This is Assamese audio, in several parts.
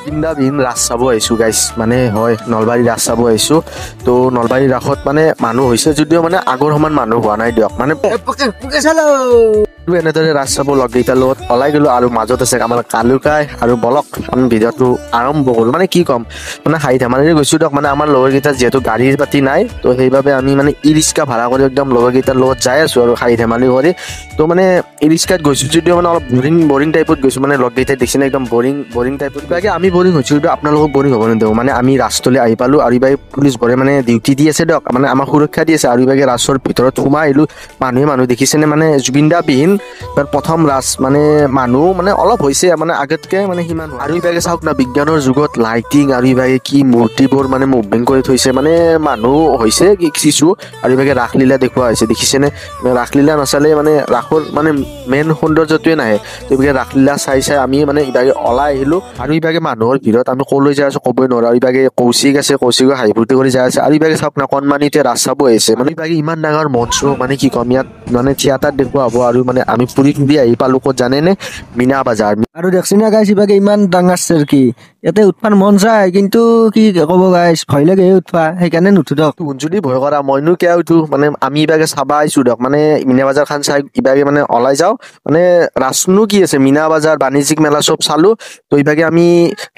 বৃন্দাবীন ৰাস চাব আহিছোঁ গাইছ মানে হয় নলবাৰী ৰাস চাব আহিছোঁ তো নলবাৰী ৰাসত মানে মানুহ হৈছে যদিও মানে আগৰ সমান মানুহ হোৱা নাই দিয়ক মানে এনেদৰে ৰাস চাব লগকেইটাৰ লগত ওলাই গ'লো আৰু মাজত আছে আমাৰ কালুকাই আৰু বলক আমি ভিডিঅ'টো আৰম্ভ কৰোঁ মানে কি ক'ম মানে হাঁহি ধেমালিৰে গৈছোঁ দিয়ক মানে আমাৰ লগৰকেইটাৰ যিহেতু গাড়ী পাতি নাই তো সেইবাবে আমি মানে ই ৰিক্সা ভাড়া কৰি একদম লগৰকেইটাৰ লগত যাই আছোঁ আৰু হাঁহি ধেমালি কৰি তো মানে ই ৰিক্সাত গৈছোঁ যদিও মানে অলপ বৰিং টাইপত গৈছোঁ মানে লগকেইটাই দেখিছেনে একদম বৰিং টাইপত বাকী আমি বৰিং হৈছোঁ কিন্তু আপোনালোকক বৰিং হ'ব নিদিওঁ মানে আমি ৰাস্তালৈ আহি পালোঁ আৰু এইবাৰ পুলিচবোৰে মানে ডিউটি দি আছে দিয়ক মানে আমাক সুৰক্ষা দি আছে আৰু এইবাৰ ৰাসৰ ভিতৰত সোমাই আহিলোঁ মানুহ দেখিছেনে মানে বৃন্দাবীন তাৰ প্ৰথম ৰাস মানে মানুহ মানে অলপ হৈছে মানে আগতকে মানে সিমান আৰু এইভাগে চাওক না বিজ্ঞানৰ যুগত লাইটিং আৰু এইভাগে কি মূৰ্তিবোৰ মানে মুভমেণ্ট কৰি থৈছে মানে মানুহ হৈছে কিছু আৰু এইভাগে ৰাসলীলা দেখুওৱা হৈছে দেখিছেনে ৰাসলীলা নাচালে মানে ৰাসৰ মানে মেইন সৌন্দৰ্যটোৱে নাহে তো এইভাগে ৰাসলীলা চাই আমি মানে এইভাগে ওলাই আহিলোঁ আৰু এইভাগে মানুহৰ ভিৰত আমি ক'লৈ যাই আছোঁ ক'বই নোৱাৰোঁ আৰু এইভাগে কৌশিক আছে কৌশিকক হাঁহি ফূৰ্তি কৰি যাই আছে আৰু এইভাগে চাওক না কণমানিতে ৰাস চাব আহিছে মানে এইভাগে ইমান ডাঙৰ মঞ্চ মানে কি ক'ম ইয়াত মানে থিয়েটাৰ দেখুওৱা হ'ব আৰু মানে আমি ফুৰি আহি পালোঁ ক'ত জানেনে মীনা বাজাৰ আৰু দেখছি না গাইছ ইবাগে ইমান ডাঙৰ কি ইয়াতে উৎপান মন যায় কিন্তু কি ক'ব গাইছ ভয় লাগে উঠবা সেইকাৰণে নুঠো দিয়ক যদি ভয় কৰা মইনো কিয় উঠো মানে আমি ইবাগে চাবা আহিছোঁ দিয়ক মানে মীনা বাজাৰ খান চাই ইবাগে মানে ওলাই যাওঁ মানে ৰাসনো কি আছে মীনা বাজাৰ বাণিজ্যিক মেলা চব চালোঁ তো ইবাগে আমি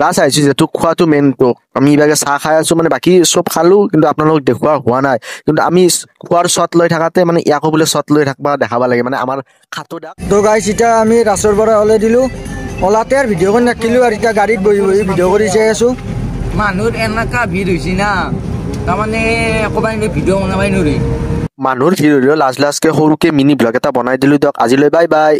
ৰাস আহিছোঁ যিহেতু খোৱাটো মেইনটো আমি ইবাগে চাহ খাই আছোঁ মানে বাকী চব খালোঁ কিন্তু আপোনালোকক দেখুওৱা হোৱা নাই কিন্তু আমি খোৱাৰ শ্বট লৈ থাকাতে মানে ইয়াকো বোলে শ্বট লৈ থাকবা দেখাব লাগে মানে আমাৰ খাটো দাক তো গাইছ এতিয়া আমি ৰাসৰ পৰা ওলাই দিলোঁ ওলাতে আৰু ভিডিঅ' কৰি নাখিলোঁ আৰু এতিয়া গাড়ীত বহি ভিডিঅ' কৰি যাই আছোঁ মানুহৰ এনেকা ভিৰ হৈছে না তাৰমানে ক'বাই ভিডিঅ' বনাবাই নোৱাৰি মানুহৰ ভিৰ লাজকে সৰুকে মিনি ব্লগ এটা বনাই দিলোঁ দিয়ক আজিলৈ বাই বাই।